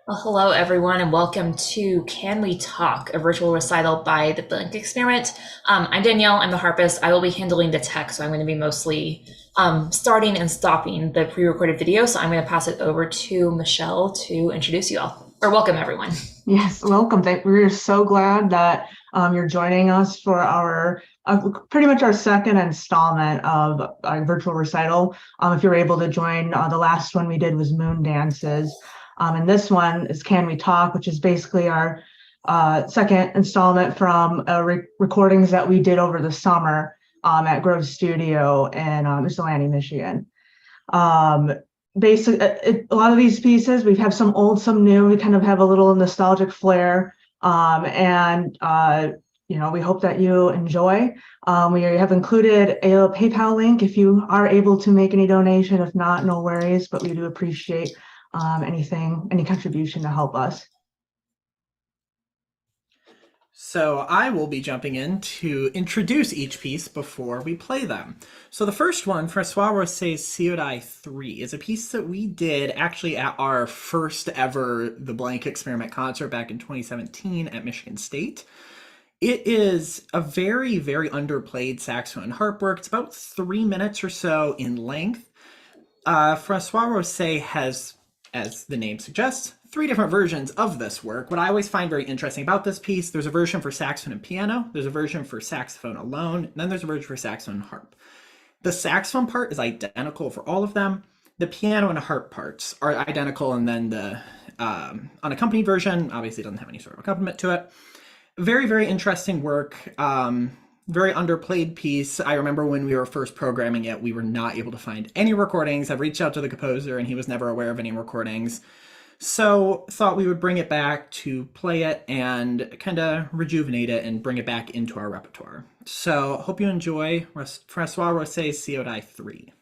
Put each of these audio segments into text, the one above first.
Well, hello, everyone, and welcome to Can We Talk, a virtual recital by the Blink Experiment. I'm Danielle, I'm the harpist. I will be handling the tech, so I'm going to be mostly starting and stopping the pre-recorded video. So I'm going to pass it over to Michelle to introduce you all, or welcome everyone. Yes, welcome. We're so glad that you're joining us for our pretty much our second installment of our virtual recital. If you're able to join, the last one we did was Moon Dances. And this one is Can We Talk, which is basically our second installment from recordings that we did over the summer at Grove Studio in Ypsilanti, Michigan. Um, Basically, a lot of these pieces, we have some old, some new. We kind of have a little nostalgic flair, and we hope that you enjoy. We have included a PayPal link if you are able to make any donation. If not, no worries, but we do appreciate any contribution to help us. So I will be jumping in to introduce each piece before we play them. So the first one, Francois Rosse's Seaodie III, is a piece that we did actually at our first ever The Blank Experiment concert back in 2017 at Michigan State. It is a very, very underplayed saxophone and harp work. It's about 3 minutes or so in length. Francois Rosse has, as the name suggests, 3 different versions of this work. What I always find very interesting about this piece, there's a version for saxophone and piano, there's a version for saxophone alone, and then there's a version for saxophone and harp. The saxophone part is identical for all of them. The piano and harp parts are identical, and then the unaccompanied version obviously doesn't have any sort of accompaniment to it. Very, very interesting work. Very underplayed piece. I remember when we were first programming it, we were not able to find any recordings. I've reached out to the composer and he was never aware of any recordings. So thought we would bring it back to play it and kind of rejuvenate it and bring it back into our repertoire. So hope you enjoy Francois Rosse's Seaodie III.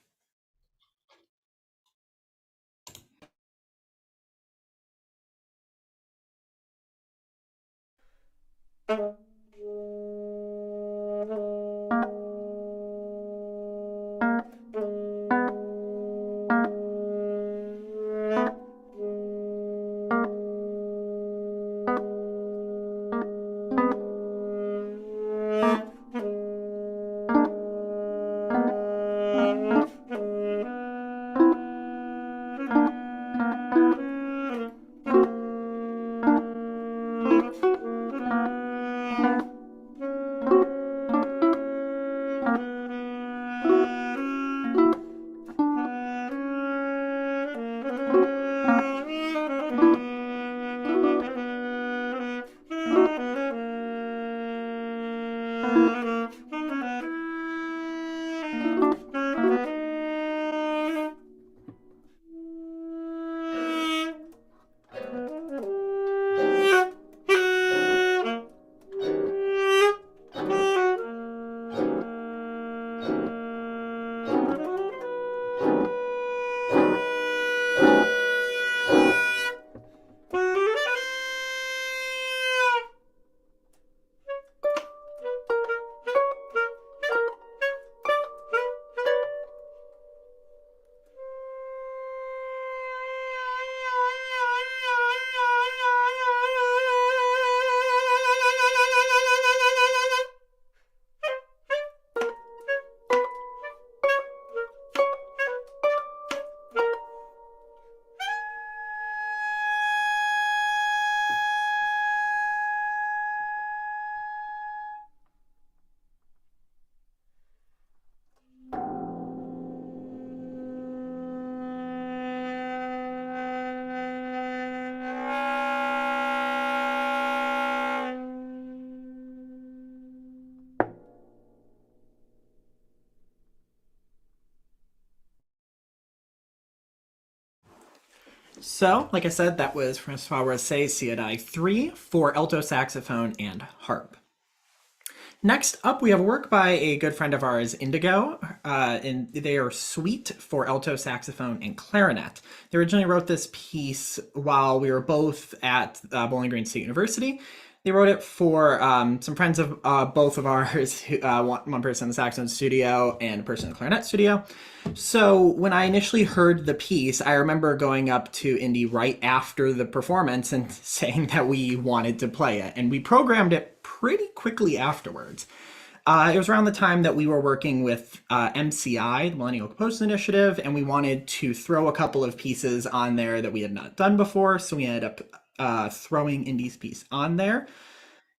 So, like I said, that was Francois Rosse's Seaodie III for alto saxophone and harp. Next up, we have a work by a good friend of ours, Indigo, and they are Suite for alto saxophone and clarinet. They originally wrote this piece while we were both at Bowling Green State University. They wrote it for some friends of both of ours, one person in the saxophone studio and a person in the clarinet studio. So when I initially heard the piece, I remember going up to Indy right after the performance and saying that we wanted to play it. And we programmed it pretty quickly afterwards. It was around the time that we were working with MCI, the Millennial Composer Initiative, and we wanted to throw a couple of pieces on there that we had not done before. So we ended up throwing Indy's piece on there.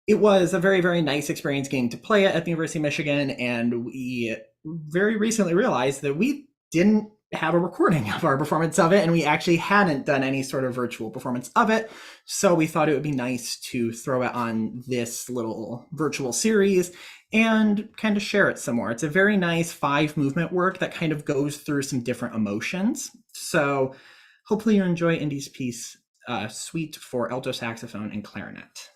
It was a very, very nice experience getting to play it at the University of Michigan, and we very recently realized that we didn't have a recording of our performance of it, and we actually hadn't done any sort of virtual performance of it. So we thought it would be nice to throw it on this little virtual series and kind of share it some more. It's a very nice 5-movement work that kind of goes through some different emotions. So hopefully you enjoy Indy's piece, Suite for alto saxophone and clarinet.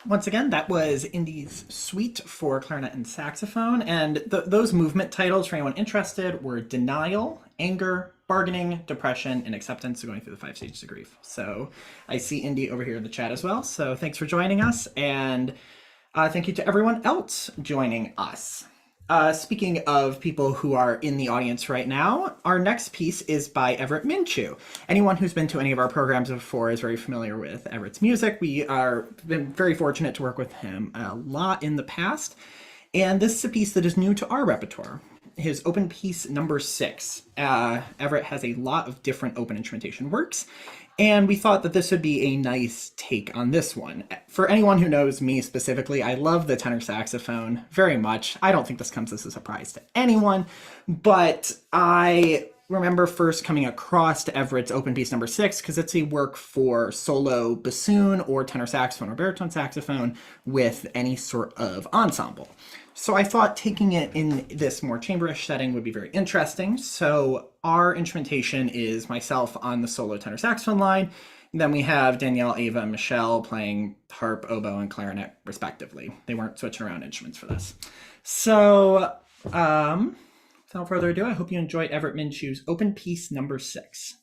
Once again, that was Indy's Suite for clarinet and saxophone, and those movement titles, for anyone interested, were Denial, Anger, Bargaining, Depression, and Acceptance, so going through the 5 stages of grief. So I see Indy over here in the chat as well, so thanks for joining us, and Thank you to everyone else joining us. Speaking of people who are in the audience right now, our next piece is by Everette Minchew. Anyone who's been to any of our programs before is very familiar with Everett's music. We are been very fortunate to work with him a lot in the past. And this is a piece that is new to our repertoire. His open piece number 6. Everette has a lot of different open instrumentation works, and we thought that this would be a nice take on this one. For anyone who knows me specifically, I love the tenor saxophone very much. I don't think this comes as a surprise to anyone, but I remember first coming across to Everett's open piece number 6 because it's a work for solo bassoon or tenor saxophone or baritone saxophone with any sort of ensemble. So I thought taking it in this more chamberish setting would be very interesting. So our instrumentation is myself on the solo tenor saxophone line. And then we have Danielle, Ava, and Michelle playing harp, oboe, and clarinet, respectively. They weren't switching around instruments for this. So without further ado, I hope you enjoyed Everette Minchew's open piece number 6.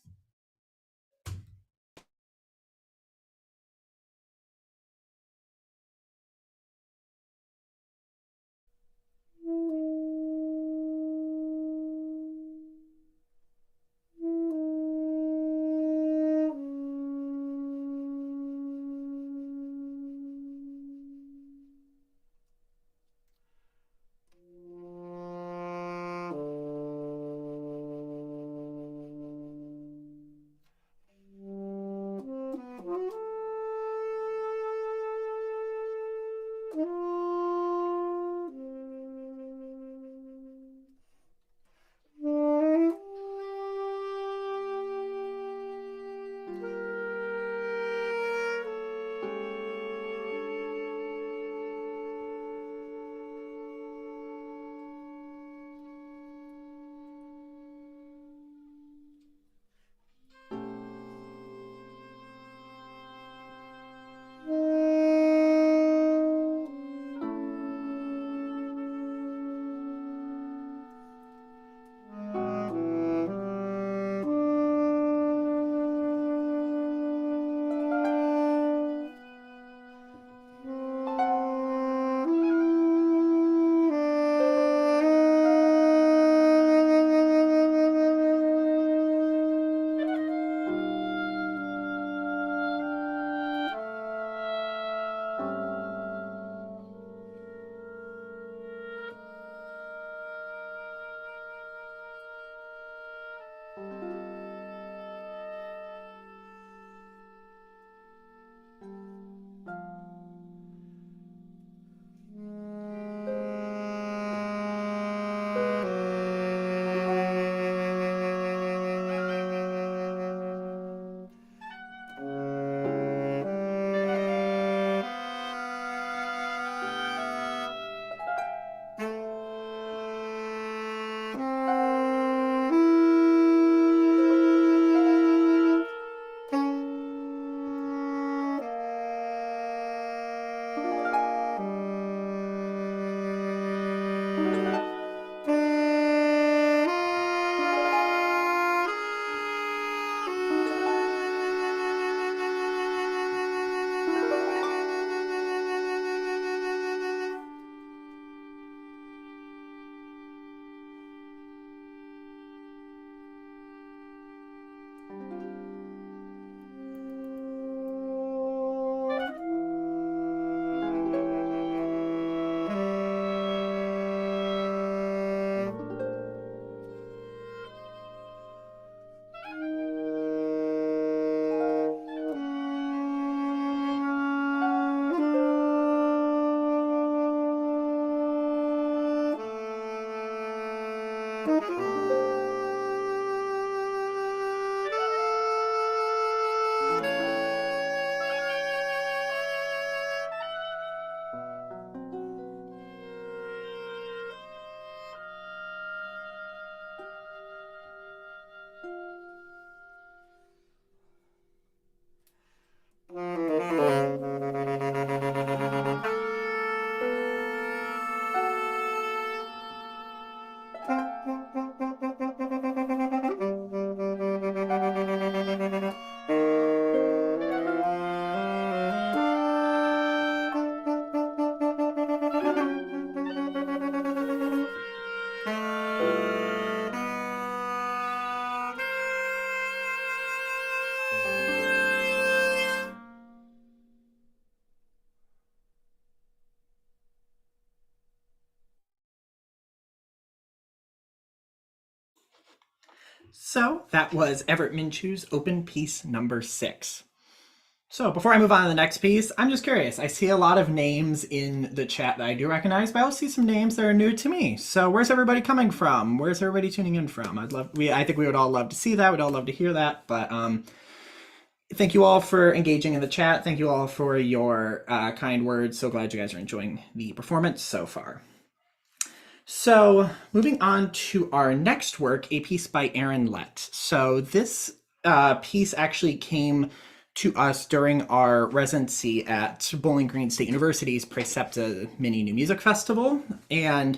So that was Everette Minchew's open piece number 6. So before I move on to the next piece, I'm just curious. I see a lot of names in the chat that I do recognize, but I also see some names that are new to me. So where's everybody coming from? Where's everybody tuning in from? I think we would all love to see that. We'd all love to hear that. But thank you all for engaging in the chat. Thank you all for your kind words. So glad you guys are enjoying the performance so far. So moving on to our next work, a piece by Lett. So this piece actually came to us during our residency at Bowling Green State University's Precepta Mini New Music Festival. And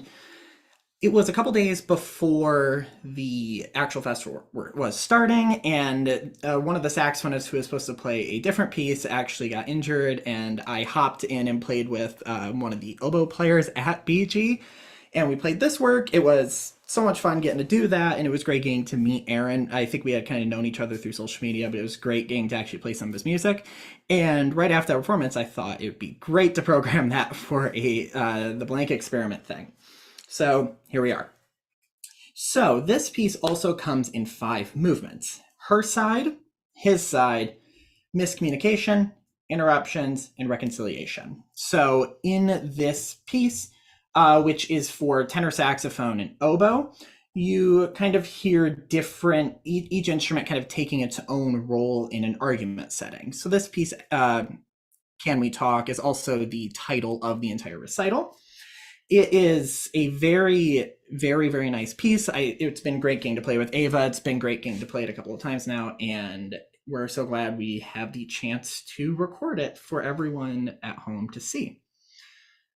it was a couple days before the actual festival was starting, and one of the saxophonists who was supposed to play a different piece actually got injured, and I hopped in and played with one of the oboe players at BG, and we played this work. It was so much fun getting to do that, and it was great getting to meet Aaron. I think we had kind of known each other through social media, but it was great getting to actually play some of his music. And right after that performance, I thought it would be great to program that for the blank experiment thing. So here we are. So this piece also comes in 5 movements: her side, his side, miscommunication, interruptions, and reconciliation. So in this piece, which is for tenor saxophone and oboe, you kind of hear different, each instrument kind of taking its own role in an argument setting. So this piece, Can We Talk, is also the title of the entire recital. It is a very, very, very nice piece. It's been great getting to play with Ava. It's been great getting to play it a couple of times now, and we're so glad we have the chance to record it for everyone at home to see.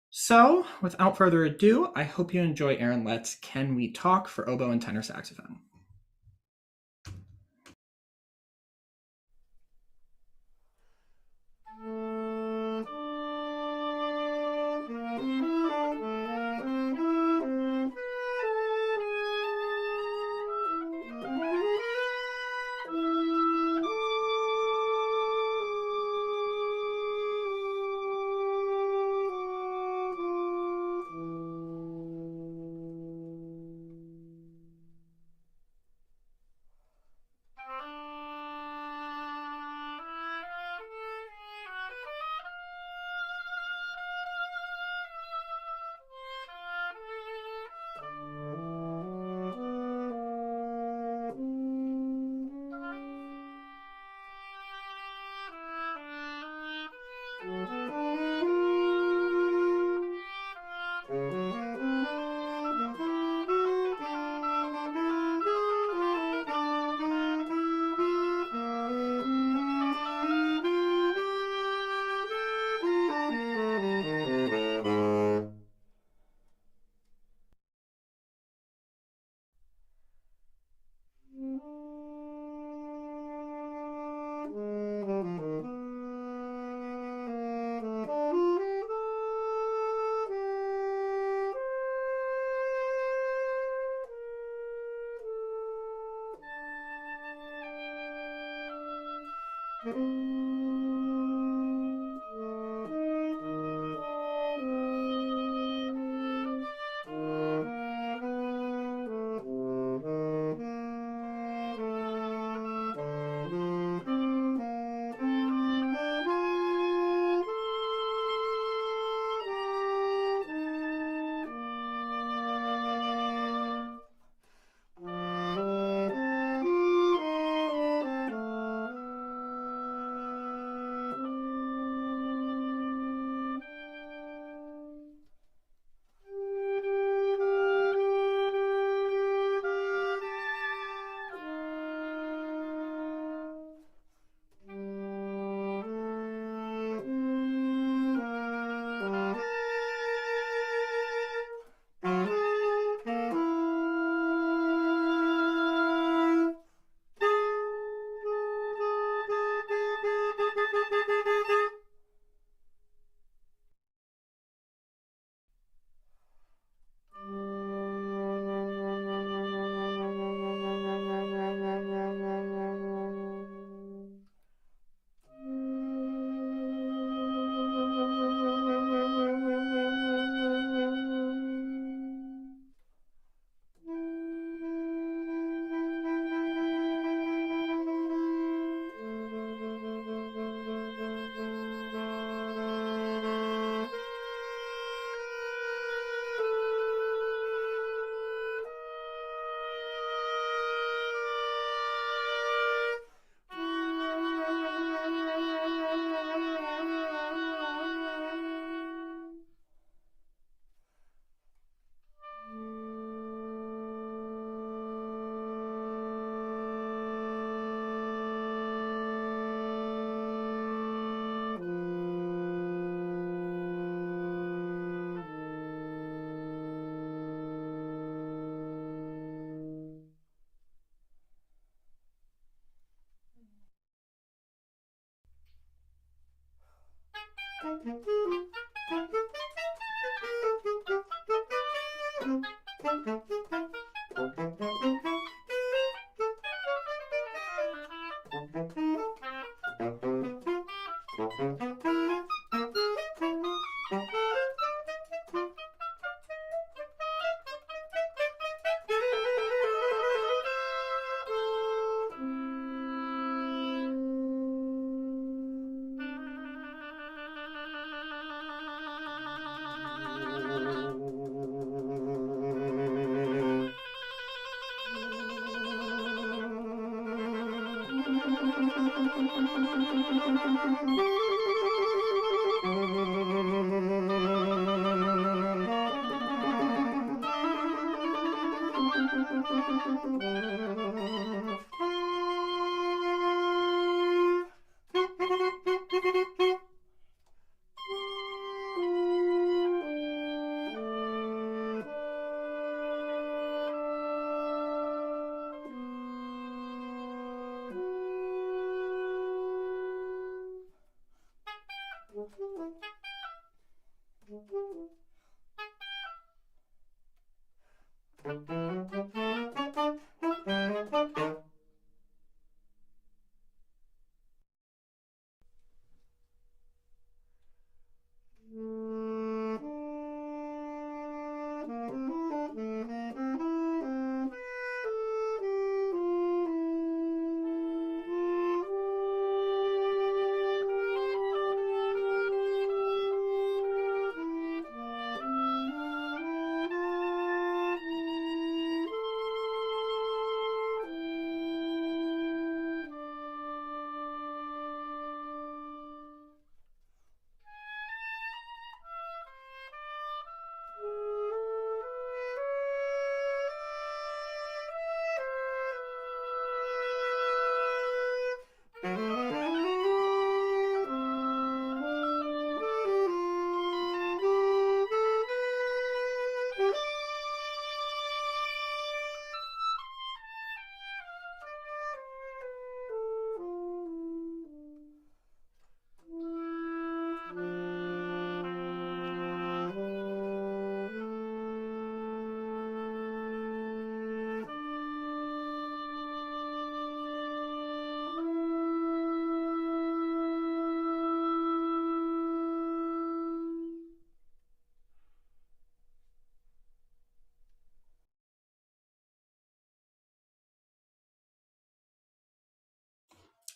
So, without further ado, I hope you enjoy Lett's Can We Talk for oboe and tenor saxophone.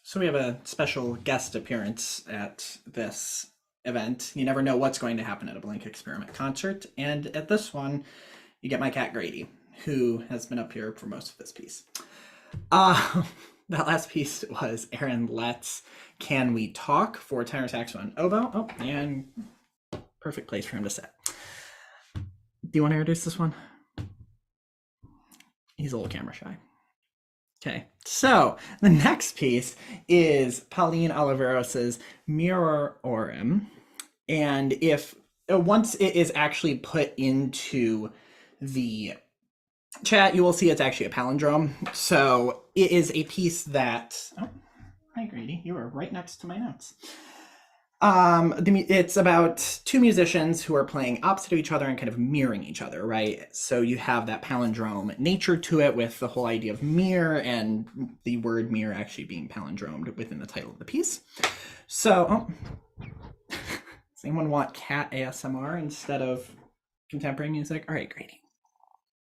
So we have a special guest appearance at this event. You never know what's going to happen at a Blink Experiment concert. And at this one, you get my cat Grady, who has been up here for most of this piece. That last piece was Aaron Lett's Can We Talk for tenor saxophone oboe. Oh, and perfect place for him to sit. Do you want to introduce this one? He's a little camera shy. Okay, so the next piece is Pauline Oliveros's Mirrorrorrim. And if once it is actually put into the chat, you will see it's actually a palindrome. So it is a piece that, oh, hi Grady, you are right next to my notes. It's about two musicians who are playing opposite of each other and kind of mirroring each other, right? So you have that palindrome nature to it with the whole idea of mirror and the word mirror actually being palindromed within the title of the piece. So, does anyone want cat ASMR instead of contemporary music? All right, Grady.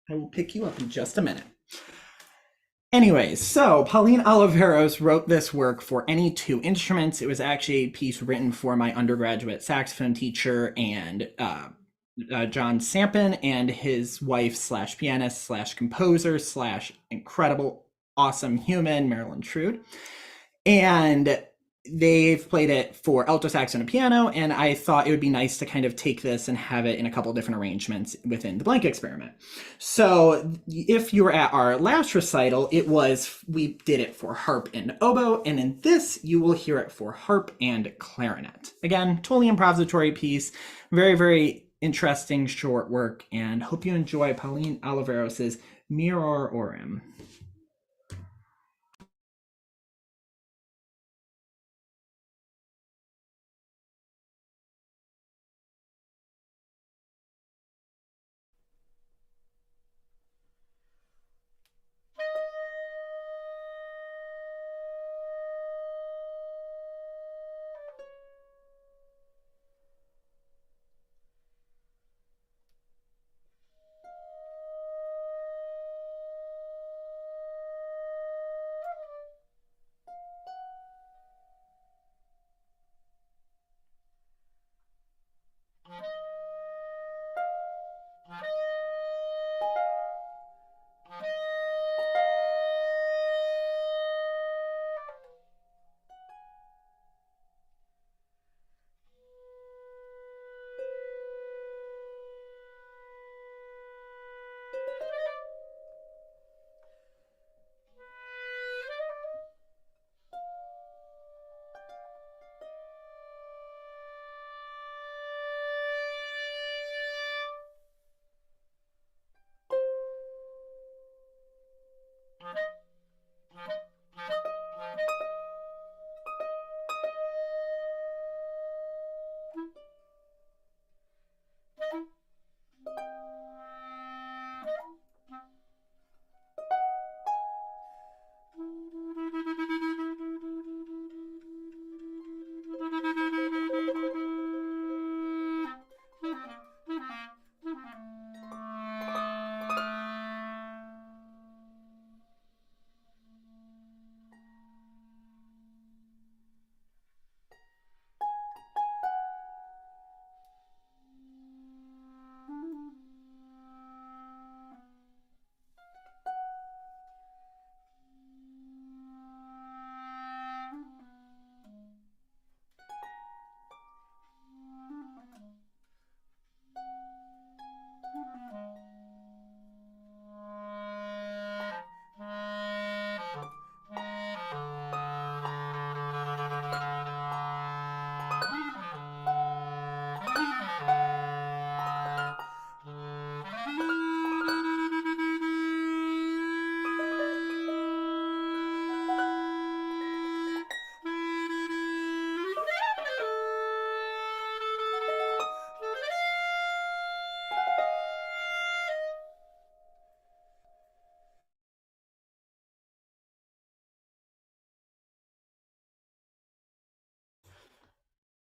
I will pick you up in just a minute. Anyways, so Pauline Oliveros wrote this work for any two instruments. It was actually a piece written for my undergraduate saxophone teacher and John Sampin and his wife slash pianist slash composer slash incredible, awesome human, Marilyn Trude. And they've played it for alto saxophone and piano, and I thought it would be nice to kind of take this and have it in a couple different arrangements within the Blink Experiment. So if you were at our last recital, we did it for harp and oboe, and in this you will hear it for harp and clarinet. Again, totally improvisatory piece, very, very interesting short work, and hope you enjoy Pauline Oliveros's Mirrorrorrim.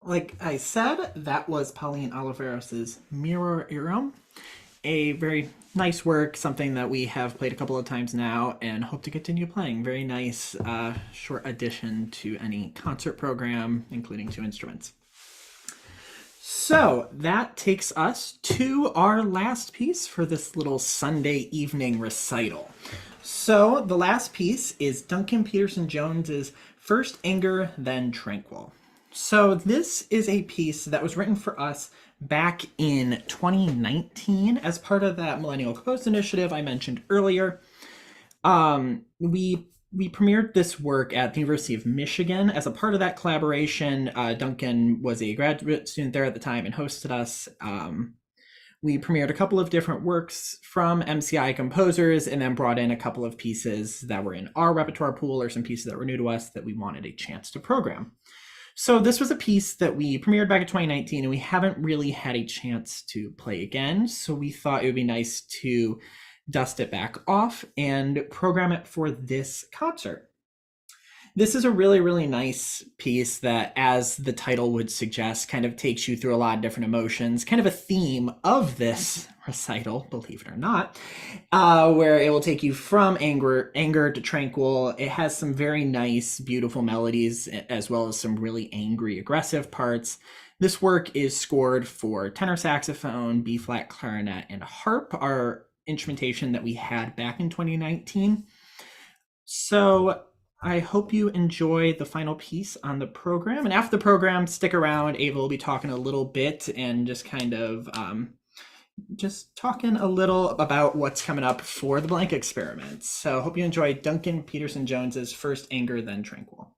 Like I said, that was Pauline Oliveros' Mirrorrorrim, a very nice work, something that we have played a couple of times now and hope to continue playing. Very nice short addition to any concert program, including 2 instruments. So that takes us to our last piece for this little Sunday evening recital. So the last piece is Duncan Petersen-Jones's First Anger, Then Tranquil. So this is a piece that was written for us back in 2019 as part of that Millennial Composed Initiative I mentioned earlier. We premiered this work at the University of Michigan as a part of that collaboration. Duncan was a graduate student there at the time and hosted us. We premiered a couple of different works from MCI composers and then brought in a couple of pieces that were in our repertoire pool or some pieces that were new to us that we wanted a chance to program. So this was a piece that we premiered back in 2019 and we haven't really had a chance to play again. So we thought it would be nice to dust it back off and program it for this concert. This is a really, really nice piece that, as the title would suggest, kind of takes you through a lot of different emotions, kind of a theme of this recital, believe it or not, where it will take you from anger to tranquil. It has some very nice, beautiful melodies, as well as some really angry, aggressive parts. This work is scored for tenor saxophone, B-flat clarinet, and harp, our instrumentation that we had back in 2019. So I hope you enjoy the final piece on the program. And after the program, stick around. Ava will be talking a little bit and just kind of just talking a little about what's coming up for the blank experiment. So hope you enjoy Duncan Petersen-Jones's First Anger, Then Tranquil.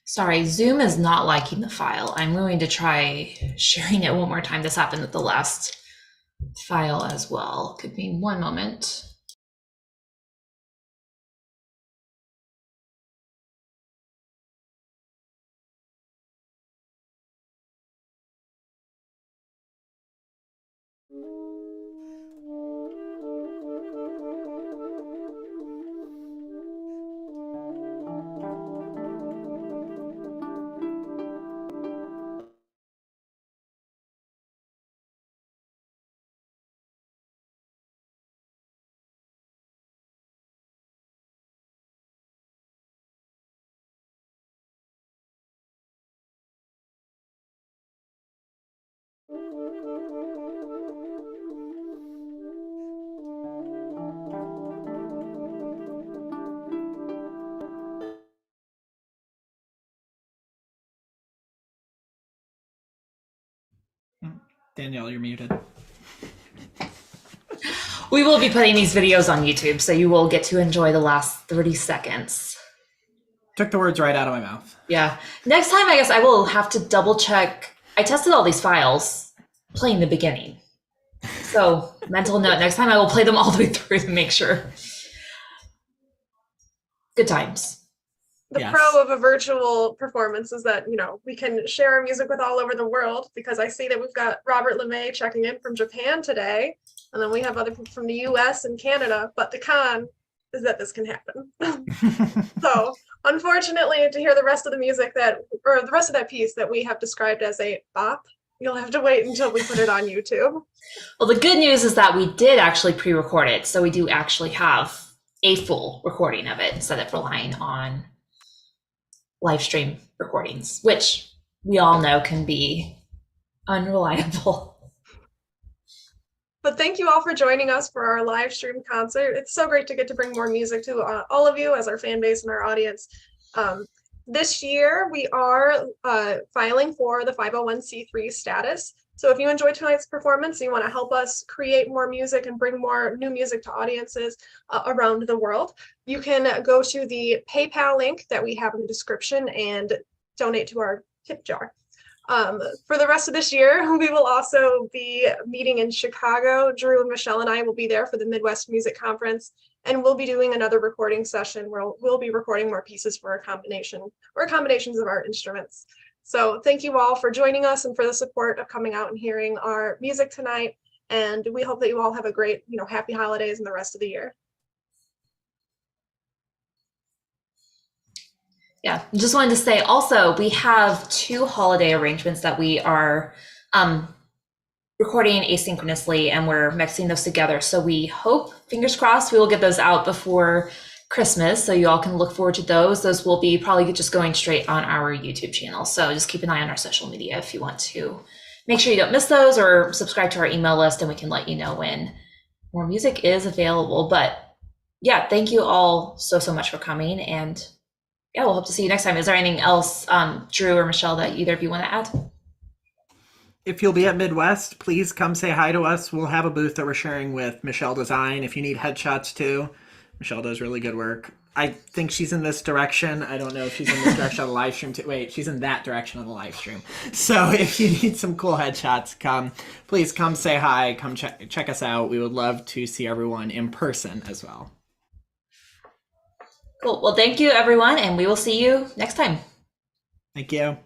Sorry, Zoom is not liking the file. I'm going to try sharing it one more time. This happened with the last file as well. Give me one moment. Danielle, you're muted. We will be putting these videos on YouTube, so you will get to enjoy the last 30 seconds. Took the words right out of my mouth. Yeah. Next time, I guess I will have to double check. I tested all these files playing the beginning. So, mental note, next time I will play them all the way through to make sure. Good times. The Yes. pro of a virtual performance is that, we can share our music with all over the world, because I see that we've got Robert LeMay checking in from Japan today, and then we have other people from the US and Canada, but the con is that this can happen. So unfortunately, to hear the rest of the music or the rest of that piece that we have described as a bop, you'll have to wait until we put it on YouTube. Well, the good news is that we did actually pre-record it, so we do actually have a full recording of it instead of relying on live stream recordings, which we all know can be unreliable. But thank you all for joining us for our live stream concert. It's so great to get to bring more music to all of you as our fan base and our audience. This year, we are filing for the 501c3 status. So if you enjoyed tonight's performance and you want to help us create more music and bring more new music to audiences around the world, you can go to the PayPal link that we have in the description and donate to our tip jar. For the rest of this year, we will also be meeting in Chicago. Drew and Michelle and I will be there for the Midwest Music Conference, and we'll be doing another recording session where we'll be recording more pieces for a combination or combinations of our instruments. So thank you all for joining us and for the support of coming out and hearing our music tonight. And we hope that you all have a great, happy holidays and the rest of the year. Yeah, just wanted to say also, we have 2 holiday arrangements that we are recording asynchronously, and we're mixing those together. So we hope, fingers crossed, we will get those out before Christmas, so you all can look forward to those. Those will be probably just going straight on our YouTube channel. So just keep an eye on our social media if you want to make sure you don't miss those, or subscribe to our email list and we can let you know when more music is available. But yeah, thank you all so much for coming, and yeah, we'll hope to see you next time. Is there anything else, Drew or Michelle, that either of you want to add? If you'll be at Midwest, please come say hi to us. We'll have a booth that we're sharing with Michelle Design. If you need headshots too, Michelle does really good work. I think she's in this direction. I don't know if she's in this direction on the live stream too. Wait, she's in that direction on the live stream. So if you need some cool headshots, please come say hi. Come check us out. We would love to see everyone in person as well. Cool. Well, thank you, everyone, and we will see you next time. Thank you.